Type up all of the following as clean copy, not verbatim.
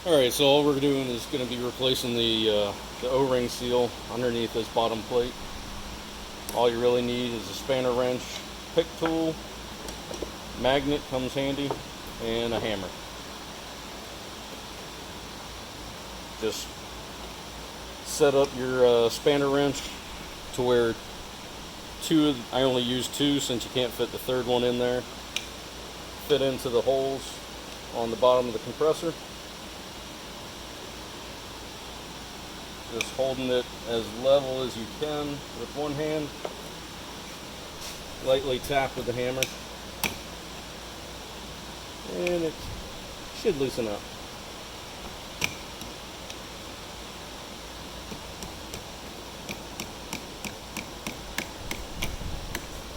Alright, so all we're doing is going to be replacing the O-ring seal underneath this bottom plate. All you really need is a spanner wrench, pick tool, magnet comes handy, and a hammer. Just set up your spanner wrench to where I only use two since you can't fit the third one in there. Fit into the holes on the bottom of the compressor. Just holding it as level as you can with one hand. Lightly tap with the hammer. And it should loosen up.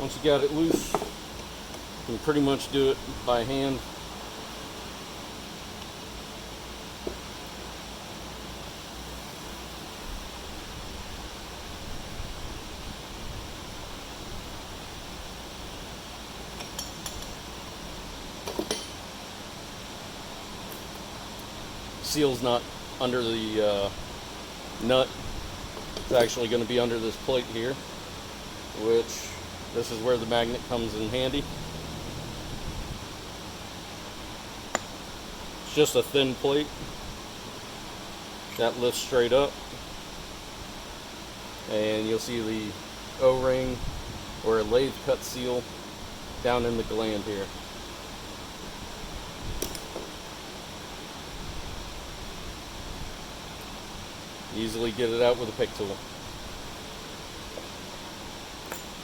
Once you got it loose, you can pretty much do it by hand. Seal's not under the nut. It's actually going to be under this plate here, which this is where the magnet comes in handy. It's just a thin plate that lifts straight up, and you'll see the O-ring or a lathe cut seal down in the gland here. Easily get it out with a pick tool.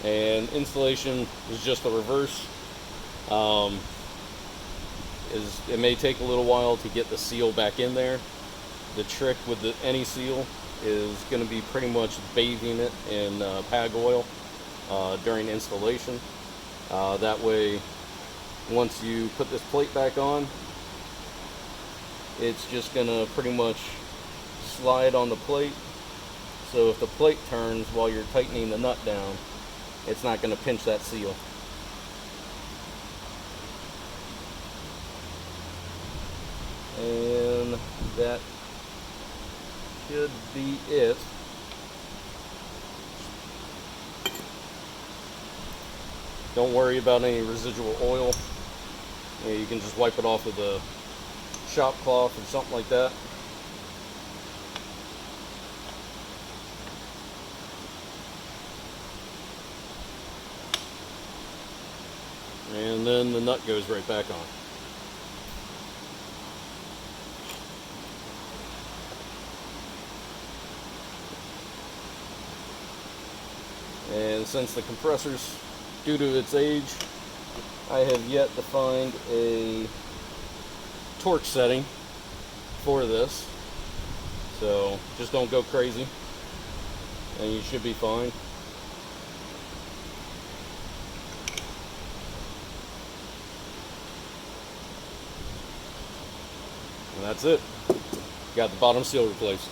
And installation is just the reverse. It may take a little while to get the seal back in there. The trick with any seal is going to be pretty much bathing it in PAG oil during installation. That way, once you put this plate back on, it's just going to pretty much slide on the plate. So if the plate turns while you're tightening the nut down, it's not going to pinch that seal. And that should be it. Don't worry about any residual oil. You can just wipe it off with a shop cloth or something like that. And then the nut goes right back on. And since the compressor's due to its age, I have yet to find a torque setting for this. So just don't go crazy and you should be fine. And that's it. Got the bottom seal replaced.